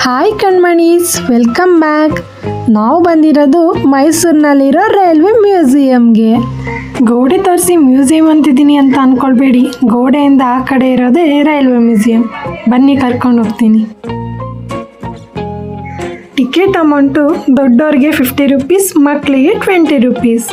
Hi ಕಣ್ಮಣೀಸ್, welcome back. ನಾವು ಬಂದಿರೋದು ಮೈಸೂರಿನಲ್ಲಿರೋ railway ಮ್ಯೂಸಿಯಂಗೆ. ಗೋಡೆ ತೋರಿಸಿ ಮ್ಯೂಸಿಯಂ ಅಂತಿದ್ದೀನಿ ಅಂತ ಅಂದ್ಕೊಳ್ಬೇಡಿ, ಗೋಡೆಯಿಂದ ಆ ಕಡೆ ಇರೋದೇ ರೈಲ್ವೆ ಮ್ಯೂಸಿಯಂ. ಬನ್ನಿ ಕರ್ಕೊಂಡು ಹೋಗ್ತೀನಿ. ಟಿಕೆಟ್ ಅಮೌಂಟು ದೊಡ್ಡವ್ರಿಗೆ 50 ರೂಪೀಸ್, ಮಕ್ಕಳಿಗೆ 20 ರೂಪೀಸ್.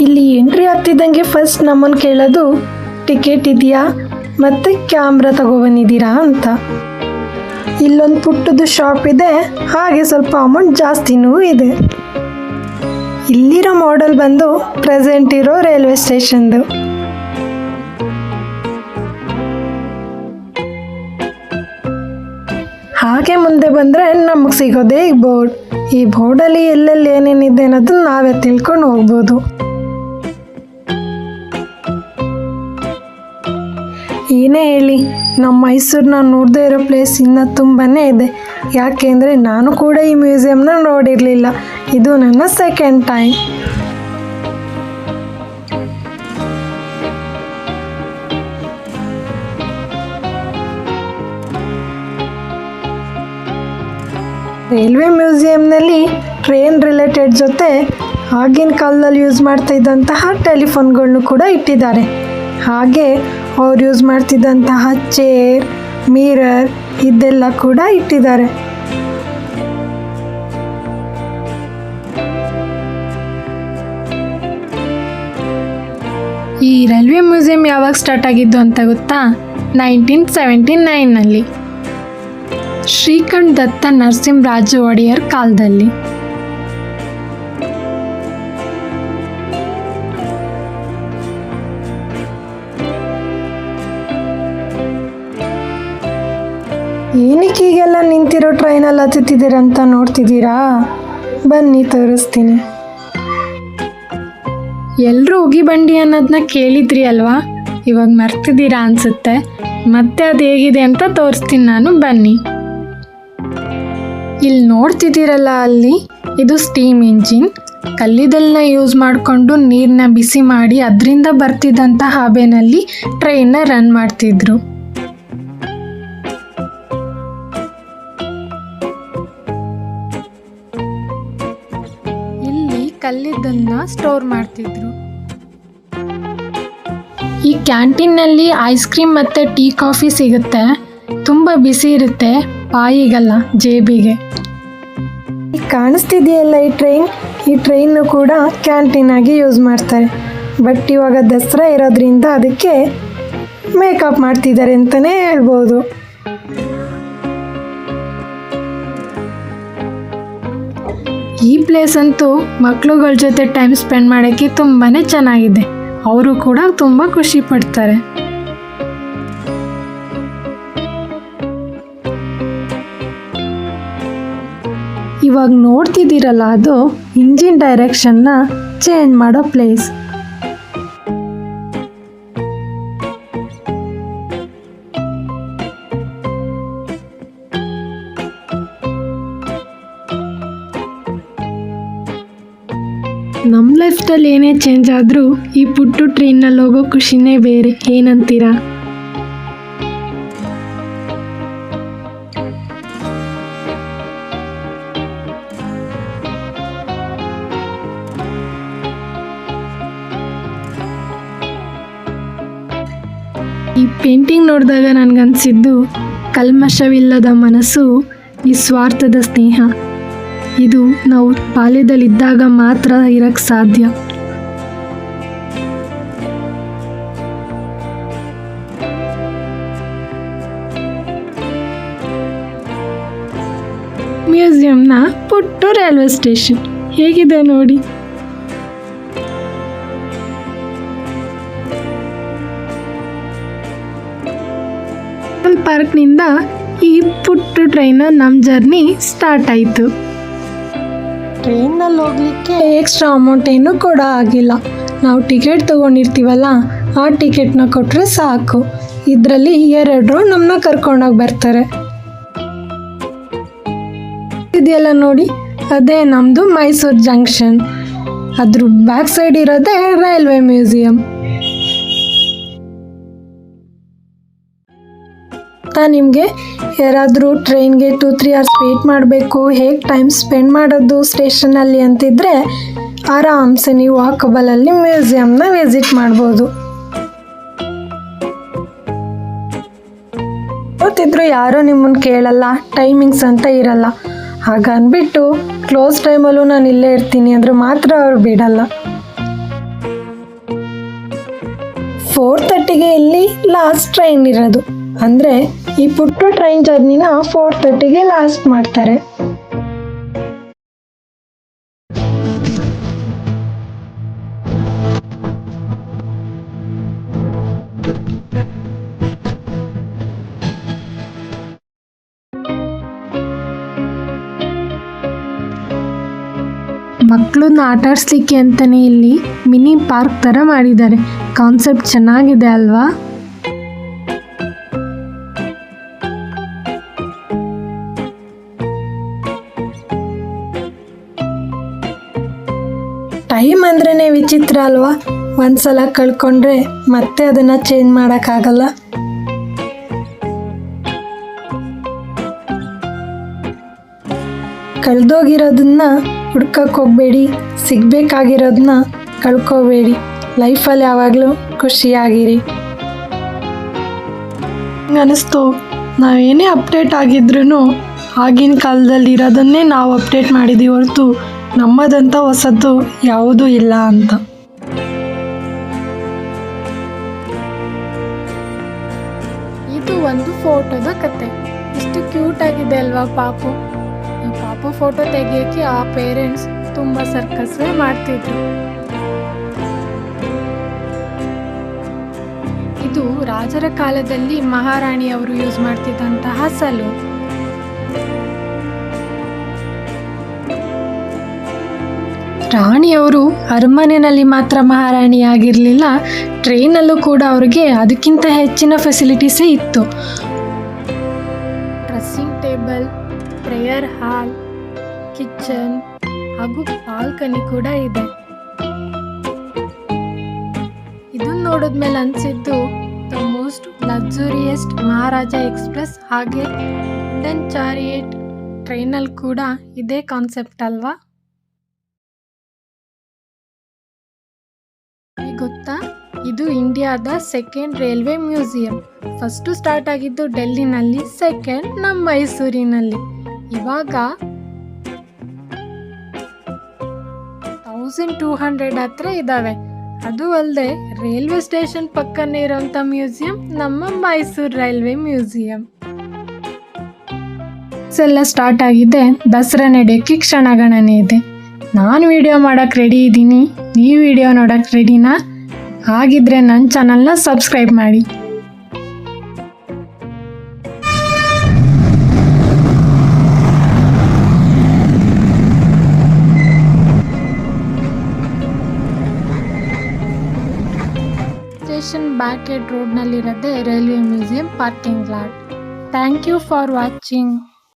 ಇಲ್ಲಿ ಎಂಟ್ರಿ ಆಗ್ತಿದ್ದಂಗೆ ಫಸ್ಟ್ ನಮ್ಮನ್ನು ಕೇಳೋದು ಟಿಕೆಟ್ ಇದೆಯಾ ಮತ್ತು ಕ್ಯಾಮ್ರಾ ತಗೊಬಂದಿದ್ದೀರಾ ಅಂತ. ಇಲ್ಲೊಂದು ಪುಟ್ಟದು ಶಾಪ್ ಇದೆ, ಹಾಗೆ ಸ್ವಲ್ಪ ಅಮೌಂಟ್ ಜಾಸ್ತಿನೂ ಇದೆ. ಇಲ್ಲಿರೋ ಮಾಡೆಲ್ ಬಂದು ಪ್ರೆಸೆಂಟ್ ಇರೋ ರೈಲ್ವೆ ಸ್ಟೇಷನ್ದು. ಹಾಗೆ ಮುಂದೆ ಬಂದರೆ ನಮಗೆ ಸಿಗೋದೇ ಈ ಬೋರ್ಡ್. ಈ ಬೋರ್ಡಲ್ಲಿ ಎಲ್ಲೆಲ್ಲಿ ಏನೇನಿದೆ ಅನ್ನೋದನ್ನ ನಾವೇ ತಿಳ್ಕೊಂಡು ಹೋಗ್ಬೋದು. ಏನೇ ಹೇಳಿ, ನಮ್ಮ ಮೈಸೂರನ್ನ ನೋಡದೇ ಇರೋ ಪ್ಲೇಸ್ ಇನ್ನೂ ತುಂಬಾ ಇದೆ. ಯಾಕೆಂದರೆ ನಾನು ಕೂಡ ಈ ಮ್ಯೂಸಿಯಂನ ನೋಡಿರಲಿಲ್ಲ. ಇದು ನನ್ನ ಸೆಕೆಂಡ್ ಟೈಮ್. ರೈಲ್ವೆ ಮ್ಯೂಸಿಯಂನಲ್ಲಿ ಟ್ರೈನ್ ರಿಲೇಟೆಡ್ ಜೊತೆ ಆಗಿನ ಕಾಲದಲ್ಲಿ ಯೂಸ್ ಮಾಡ್ತಾ ಇದ್ದಂತಹ ಟೆಲಿಫೋನ್ಗಳನ್ನು ಕೂಡ ಇಟ್ಟಿದ್ದಾರೆ. ಹಾಗೆ ಅವ್ರು ಯೂಸ್ ಮಾಡ್ತಿದ್ದಂತಹ ಚೇರ್, ಮಿರರ್ ಇದೆಲ್ಲ ಕೂಡ ಇಟ್ಟಿದ್ದಾರೆ. ಈ ರೈಲ್ವೆ ಮ್ಯೂಸಿಯಂ ಯಾವಾಗ ಸ್ಟಾರ್ಟ್ ಆಗಿದ್ದು ಅಂತ ಗೊತ್ತಾ? 1979ನಲ್ಲಿ ಶ್ರೀಕಂಠ ದತ್ತ ನರಸಿಂಹರಾಜ ಒಡೆಯರ್ ಕಾಲದಲ್ಲಿ. ಏನಕ್ಕೆ ಈಗೆಲ್ಲ ನಿಂತಿರೋ ಟ್ರೈನಲ್ಲಿ ಹತ್ತುತ್ತಿದ್ದೀರಂತ ನೋಡ್ತಿದ್ದೀರಾ? ಬನ್ನಿ ತೋರಿಸ್ತೀನಿ. ಎಲ್ಲರೂ ಉಗಿ ಬಂಡಿ ಅನ್ನೋದನ್ನ ಕೇಳಿದ್ರಿ ಅಲ್ವಾ? ಇವಾಗ ಮರ್ತಿದ್ದೀರಾ ಅನಿಸುತ್ತೆ. ಮತ್ತೆ ಅದು ಹೇಗಿದೆ ಅಂತ ತೋರಿಸ್ತೀನಿ ನಾನು, ಬನ್ನಿ. ಇಲ್ಲಿ ನೋಡ್ತಿದ್ದೀರಲ್ಲ, ಅಲ್ಲಿ ಇದು ಸ್ಟೀಮ್ ಇಂಜಿನ್. ಕಲ್ಲಿದ್ದಲನ್ನ ಯೂಸ್ ಮಾಡಿಕೊಂಡು ನೀರನ್ನ ಬಿಸಿ ಮಾಡಿ ಅದರಿಂದ ಬರ್ತಿದ್ದಂಥ ಹಬೆನಲ್ಲಿ ಟ್ರೈನ್ನ ರನ್ ಮಾಡ್ತಿದ್ರು. ಕಲ್ಲಿದ್ದಲನ್ನ ಸ್ಟೋರ್ ಮಾಡ್ತಿದ್ರು. ಈ ಕ್ಯಾಂಟೀನ್ನಲ್ಲಿ ಐಸ್ ಕ್ರೀಮ್ ಮತ್ತು ಟೀ ಕಾಫಿ ಸಿಗುತ್ತೆ. ತುಂಬ ಬಿಸಿ ಇರುತ್ತೆ, ಬಾಯಿಗಲ್ಲ ಜೇಬಿಗೆ. ಕಾಣಿಸ್ತಿದೆಯಲ್ಲ ಈ ಟ್ರೈನು ಕೂಡ ಕ್ಯಾಂಟೀನ್ ಆಗಿ ಯೂಸ್ ಮಾಡ್ತಾರೆ. ಬಟ್ ಇವಾಗ ದಸರಾ ಇರೋದ್ರಿಂದ ಅದಕ್ಕೆ ಮೇಕಪ್ ಮಾಡ್ತಿದ್ದಾರೆ ಅಂತಲೇ ಹೇಳ್ಬೋದು. ಈ ಪ್ಲೇಸ್ ಅಂತೂ ಮಕ್ಕಳುಗಳ ಜೊತೆ ಟೈಮ್ ಸ್ಪೆಂಡ್ ಮಾಡೋಕ್ಕೆ ತುಂಬಾ ಚೆನ್ನಾಗಿದೆ. ಅವರು ಕೂಡ ತುಂಬ ಖುಷಿ ಪಡ್ತಾರೆ. ಇವಾಗ ನೋಡ್ತಿದ್ದೀರಲ್ಲ, ಅದು ಇಂಜಿನ್ ಡೈರೆಕ್ಷನ್ನ ಚೇಂಜ್ ಮಾಡೋ ಪ್ಲೇಸ್. ನಮ್ಮ ಲೈಫ್ಸ್ಟೈಲ್ ಏನೇ ಚೇಂಜ್ ಆದರೂ ಈ ಪುಟ್ಟು ಟ್ರೈನಲ್ಲಿ ಹೋಗೋ ಖುಷಿನೇ ಬೇರೆ, ಏನಂತೀರಾ? ಈ ಪೇಂಟಿಂಗ್ ನೋಡಿದಾಗ ನನಗನ್ಸಿದ್ದು, ಕಲ್ಮಶವಿಲ್ಲದ ಮನಸ್ಸು, ನಿಸ್ವಾರ್ಥದ ಸ್ನೇಹ. ಇದು ನಾವು ಬಾಲ್ಯದಲ್ಲಿದ್ದಾಗ ಮಾತ್ರ ಇರಕ್ಕೆ ಸಾಧ್ಯ. ಮ್ಯೂಸಿಯಂನ ಪುಟ್ಟು ರೈಲ್ವೆ ಸ್ಟೇಷನ್ ಹೇಗಿದೆ ನೋಡಿ. ಪಾರ್ಕ್ನಿಂದ ಈ ಪುಟ್ಟು ಟ್ರೈನ್ ನಮ್ಮ ಜರ್ನಿ ಸ್ಟಾರ್ಟ್ ಆಯಿತು. ಟ್ರೈನಲ್ಲಿ ಹೋಗಲಿಕ್ಕೆ ಎಕ್ಸ್ಟ್ರಾ ಅಮೌಂಟ್ ಏನೂ ಕೊಡೋ ಆಗಿಲ್ಲ. ನಾವು ಟಿಕೆಟ್ ತೊಗೊಂಡಿರ್ತೀವಲ್ಲ, ಆ ಟಿಕೆಟ್ನ ಕೊಟ್ಟರೆ ಸಾಕು. ಇದರಲ್ಲಿ 2 ನಮ್ಮನ್ನ ಕರ್ಕೊಂಡೋಗಿ ಬರ್ತಾರೆ. ಇದೆಲ್ಲ ನೋಡಿ, ಅದೇ ನಮ್ಮದು ಮೈಸೂರು ಜಂಕ್ಷನ್. ಅದ್ರ ಬ್ಯಾಕ್ ಸೈಡ್ ಇರೋದೇ ರೈಲ್ವೆ ಮ್ಯೂಸಿಯಂ. ನಿಮಗೆ ಯಾರಾದರೂ ಟ್ರೈನ್ಗೆ 2-3 ಅವರ್ಸ್ ವೇಟ್ ಮಾಡಬೇಕು, ಹೇಗೆ ಟೈಮ್ ಸ್ಪೆಂಡ್ ಮಾಡೋದು ಸ್ಟೇಷನಲ್ಲಿ ಅಂತಿದ್ರೆ ಆರಾಮ್ಸೆ ನೀವು ವಾಕಬಲಲ್ಲಿ ಮ್ಯೂಸಿಯಂನ ವಿಸಿಟ್ ಮಾಡ್ಬೋದು. ಗೊತ್ತಿದ್ರು ಯಾರೂ ನಿಮ್ಮನ್ನು ಕೇಳಲ್ಲ, ಟೈಮಿಂಗ್ಸ್ ಅಂತ ಇರಲ್ಲ. ಹಾಗ ಅಂದ್ಬಿಟ್ಟು ಕ್ಲೋಸ್ ಟೈಮಲ್ಲೂ ನಾನು ಇಲ್ಲೇ ಇರ್ತೀನಿ ಅಂದರೆ ಮಾತ್ರ ಅವ್ರು ಬಿಡಲ್ಲ. 4:30ಗೆ ಇಲ್ಲಿ ಲಾಸ್ಟ್ ಟ್ರೈನ್ ಇರೋದು. ಅಂದರೆ ಈ ಪುಟ್ಟ ಟ್ರೈನ್ ಜರ್ನಿನ 4:30ಗೆ ಲಾಸ್ಟ್ ಮಾಡ್ತಾರೆ. ಮಕ್ಕಳನ್ನ ಆಟ ಆಡಿಸ್ಲಿಕ್ಕೆ ಅಂತಲೇ ಇಲ್ಲಿ ಮಿನಿ ಪಾರ್ಕ್ ಥರ ಮಾಡಿದ್ದಾರೆ. ಕಾನ್ಸೆಪ್ಟ್ ಚೆನ್ನಾಗಿದೆ ಅಲ್ವಾ? ಟೈಮ್ ಅಂದ್ರೇ ವಿಚಿತ್ರ ಅಲ್ವಾ? ಒಂದ್ಸಲ ಕಳ್ಕೊಂಡ್ರೆ ಮತ್ತೆ ಅದನ್ನು ಚೇಂಜ್ ಮಾಡೋಕ್ಕಾಗಲ್ಲ. ಕಳೆದೋಗಿರೋದನ್ನ ಹುಡ್ಕಕ್ಕೆ ಹೋಗಬೇಡಿ, ಸಿಗಬೇಕಾಗಿರೋದನ್ನ ಕಳ್ಕೋಬೇಡಿ. ಲೈಫಲ್ಲಿ ಯಾವಾಗಲೂ ಖುಷಿಯಾಗಿರಿ. ಅನ್ನಿಸ್ತು, ನಾವೇನೇ ಅಪ್ಡೇಟ್ ಆಗಿದ್ರೂ ಆಗಿನ ಕಾಲದಲ್ಲಿ ಇರೋದನ್ನೇ ನಾವು ಅಪ್ಡೇಟ್ ಮಾಡಿದ್ದೀವಿ ಹೊರತು ನಮ್ಮದಂತ ಹೊಸದು ಯಾವುದೂ ಇಲ್ಲ ಅಂತ. ಇದು ಒಂದು ಫೋಟೋದ ಕತೆ. ಇಷ್ಟು ಕ್ಯೂಟ್ ಆಗಿದೆ ಅಲ್ವಾ ಪಾಪು? ಈ ಪಾಪು ಫೋಟೋ ತೆಗಿಯೋಕ್ಕೆ ಆ ಪೇರೆಂಟ್ಸ್ ತುಂಬ ಸರ್ಕಸ್ ಮಾಡ್ತಿದ್ರು. ಇದು ರಾಜರ ಕಾಲದಲ್ಲಿ ಮಹಾರಾಣಿಯವರು ಯೂಸ್ ಮಾಡ್ತಿದ್ದಂತಹ ಸಲೂನ್. ರಾಣಿಯವರು ಅರಮನೆಯಲ್ಲಿ ಮಾತ್ರ ಮಹಾರಾಣಿಯಾಗಿರಲಿಲ್ಲ, ಟ್ರೈನಲ್ಲೂ ಕೂಡ ಅವರಿಗೆ ಅದಕ್ಕಿಂತ ಹೆಚ್ಚಿನ ಫೆಸಿಲಿಟೀಸೇ ಇತ್ತು. ಡ್ರೆಸ್ಸಿಂಗ್ ಟೇಬಲ್, ಪ್ರೇಯರ್ ಹಾಲ್, ಕಿಚನ್ ಹಾಗೂ ಬಾಲ್ಕನಿ ಕೂಡ ಇದೆ. ಇದನ್ನು ನೋಡಿದ್ಮೇಲೆ ಅನಿಸಿದ್ದು ದ ಮೋಸ್ಟ್ ಲಕ್ಸುರಿಯಸ್ಟ್ ಮಹಾರಾಜ ಎಕ್ಸ್ಪ್ರೆಸ್ ಹಾಗೆ ಇಂಡಿಯನ್ ಚಾರಿಯೇಟ್ ಟ್ರೈನಲ್ಲಿ ಕೂಡ ಇದೇ ಕಾನ್ಸೆಪ್ಟ್ ಅಲ್ವಾ? ಗೊತ್ತಾ, ಇದು ಇಂಡಿಯಾದ second railway museum. First start ಆಗಿದ್ದು ಡೆಲ್ಲಿನಲ್ಲಿ, ಸೆಕೆಂಡ್ ನಮ್ಮ ಮೈಸೂರಿನಲ್ಲಿ. ಇವಾಗ 1200 ಹತ್ರ ಇದ್ದಾವೆ. ಅದು ಅಲ್ಲದೆ ರೈಲ್ವೆ ಸ್ಟೇಷನ್ ಪಕ್ಕನೇ ಇರೋಂಥ ಮ್ಯೂಸಿಯಂ ನಮ್ಮ ಮೈಸೂರು ರೈಲ್ವೆ ಮ್ಯೂಸಿಯಂ. ಎಲ್ಲ ಸ್ಟಾರ್ಟ್ ಆಗಿದೆ, ದಸರಾ ನಡೆಯೋಕ್ಕೆ ಕ್ಷಣಗಣನೆ ಇದೆ. ನಾನು ವಿಡಿಯೋ ಮಾಡೋಕ್ಕೆ ರೆಡಿ ಇದ್ದೀನಿ, ನೀವು ವಿಡಿಯೋ ನೋಡೋಕ್ಕೆ ರೆಡಿನಾ? ಹಾಗಿದ್ರೆ ನನ್ನ ಚಾನಲ್ನ ಸಬ್ಸ್ಕ್ರೈಬ್ ಮಾಡಿ. ಸ್ಟೇಷನ್ ಬ್ಯಾಕ್ ಎಂಡ್ ರೋಡ್ನಲ್ಲಿರೋದೇ railway museum parking lot. Thank you for watching.